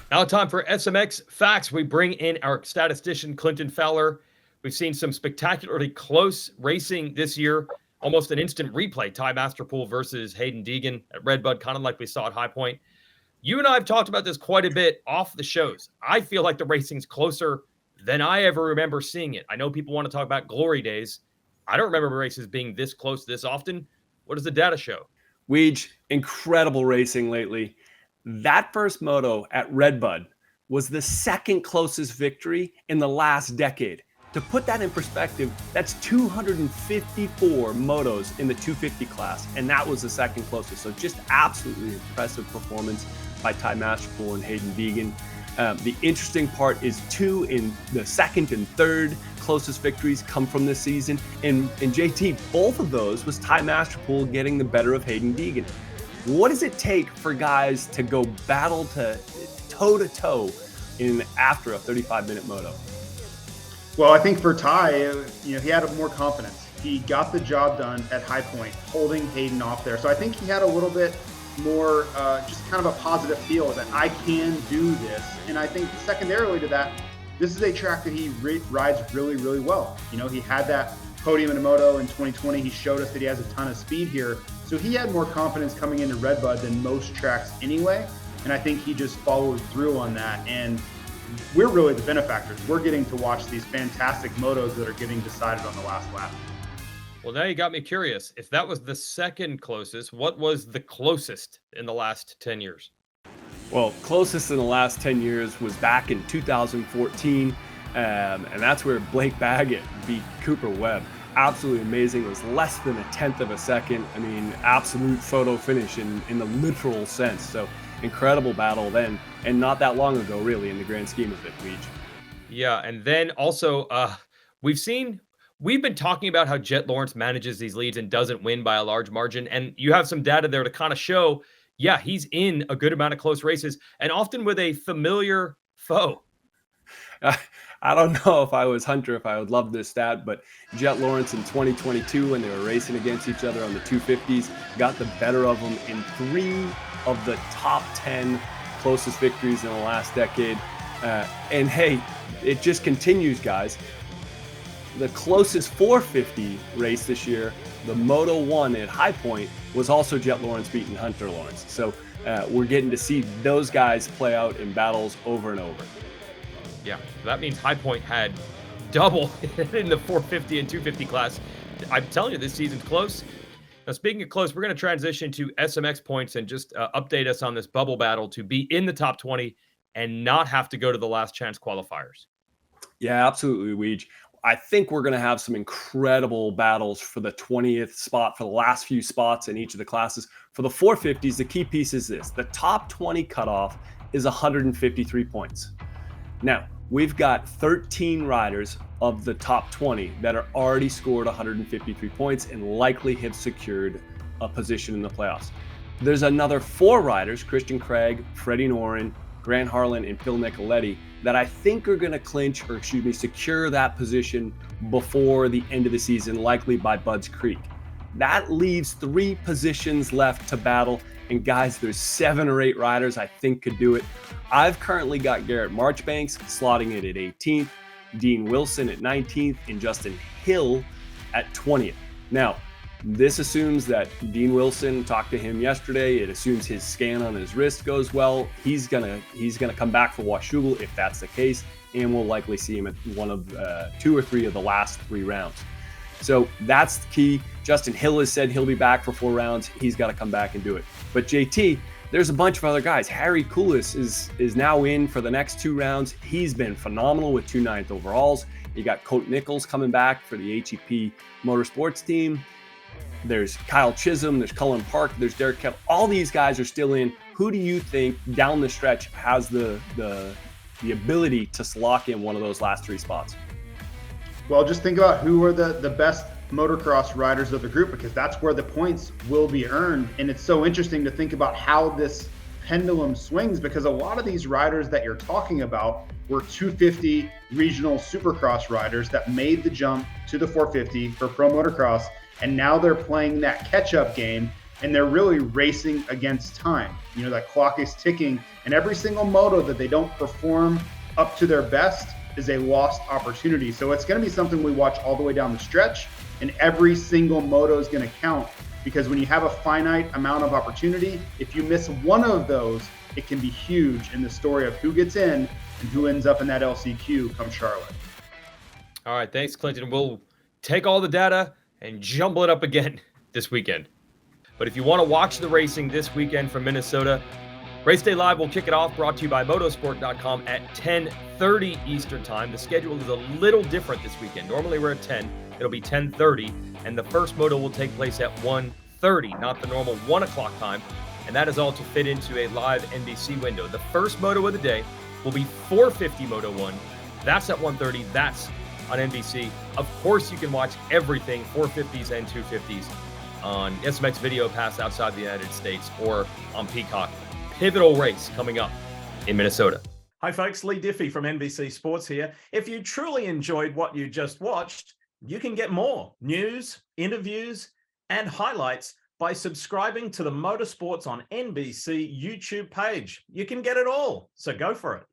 Now time for SMX Facts. We bring in our statistician, Clinton Fowler. We've seen some spectacularly close racing this year, almost an instant replay. Ty Masterpool versus Hayden Deegan at RedBud, kind of like we saw at High Point. You and I have talked about this quite a bit off the shows. I feel like the racing's closer than I ever remember seeing it. I know people want to talk about glory days. I don't remember races being this close this often. What does the data show? Weege, incredible racing lately. That first moto at RedBud was the second closest victory in the last decade. To put that in perspective, that's 254 motos in the 250 class, and that was the second closest. So just absolutely impressive performance by Ty Masterpool and Hayden Deegan. The interesting part is 2 in the second and third closest victories come from this season. And JT, both of those was Ty Masterpool getting the better of Hayden Deegan. What does it take for guys to go battle to toe-to-toe after a 35-minute moto? Well, I think for Ty, he had more confidence. He got the job done at High Point, holding Hayden off there. So I think he had a little bit more just kind of a positive feel that I can do this. And I think secondarily to that, this is a track that he rides really, really well. He had that podium in a moto in 2020. He showed us that he has a ton of speed here. So he had more confidence coming into RedBud than most tracks anyway. And I think he just followed through on that. And we're really the benefactors. We're getting to watch these fantastic motos that are getting decided on the last lap. Well, now you got me curious. If that was the second closest, what was the closest in the last 10 years? Well, closest in the last 10 years was back in 2014, and that's where Blake Baggett beat Cooper Webb. Absolutely amazing. It was less than a tenth of a second. I mean, absolute photo finish in the literal sense. So incredible battle then, and not that long ago, really, in the grand scheme of it, Weege. Yeah, and then also we've been talking about how Jet Lawrence manages these leads and doesn't win by a large margin, and you have some data there to kind of show, yeah, he's in a good amount of close races, and often with a familiar foe. I don't know if I was Hunter, if I would love this stat, but Jet Lawrence in 2022, when they were racing against each other on the 250s, got the better of them in 3 of the top 10 closest victories in the last decade. And hey, it just continues, guys. The closest 450 race this year, the Moto 1 at High Point, was also Jet Lawrence beating Hunter Lawrence. So we're getting to see those guys play out in battles over and over. Yeah, that means High Point had double in the 450 and 250 class. I'm telling you, this season's close. Now, speaking of close, we're going to transition to SMX points and just update us on this bubble battle to be in the top 20 and not have to go to the last chance qualifiers. Yeah, absolutely, Weege. I think we're going to have some incredible battles for the 20th spot, for the last few spots in each of the classes. For the 450s, the key piece is this. The top 20 cutoff is 153 points. Now, we've got 13 riders of the top 20 that are already scored 153 points and likely have secured a position in the playoffs. There's another 4 riders, Christian Craig, Freddie Noren, Grant Harlan, and Phil Nicoletti, that I think are going to secure that position before the end of the season, likely by Budds Creek. That leaves 3 positions left to battle. And guys, there's 7 or 8 riders I think could do it. I've currently got Garrett Marchbanks slotting it at 18th, Dean Wilson at 19th, and Justin Hill at 20th. Now, this assumes that Dean Wilson, talked to him yesterday. It assumes his scan on his wrist goes well. He's gonna come back for Washougal if that's the case, and we'll likely see him at one of 2 or 3 of the last 3 rounds. So that's the key. Justin Hill has said he'll be back for 4 rounds. He's got to come back and do it. But JT, there's a bunch of other guys. Harry Koulis is now in for the next 2 rounds. He's been phenomenal with 2 9th overalls. You got Colt Nichols coming back for the HEP Motorsports team. There's Kyle Chisholm, there's Cullen Park, there's Derek Kettle. All these guys are still in. Who do you think down the stretch has the ability to lock in one of those last 3 spots? Well, just think about who are the best motocross riders of the group, because that's where the points will be earned. And it's so interesting to think about how this pendulum swings, because a lot of these riders that you're talking about were 250 regional supercross riders that made the jump to the 450 for pro motocross. And now they're playing that catch-up game and they're really racing against time. You know, that clock is ticking, and every single moto that they don't perform up to their best is a lost opportunity. So it's going to be something we watch all the way down the stretch, and every single moto is going to count, because when you have a finite amount of opportunity, if you miss one of those, it can be huge in the story of who gets in and who ends up in that LCQ come Charlotte. All right, thanks, Clinton. We'll take all the data and jumble it up again this weekend. But if you want to watch the racing this weekend from Minnesota, Race Day Live will kick it off, brought to you by motorsport.com at 10:30 Eastern Time. The schedule is a little different this weekend. Normally we're at 10. It'll be 10:30, and the first moto will take place at 1:30, not the normal 1 o'clock time. And that is all to fit into a live NBC window. The first moto of the day will be 450 Moto 1. That's at 1:30. That's on NBC. Of course, you can watch everything 450s and 250s on SMX Video Pass outside the United States or on Peacock. Pivotal race coming up in Minnesota. Hi folks, Lee Diffie from NBC Sports here. If you truly enjoyed what you just watched, you can get more news, interviews, and highlights by subscribing to the Motorsports on NBC YouTube page. You can get it all, so go for it.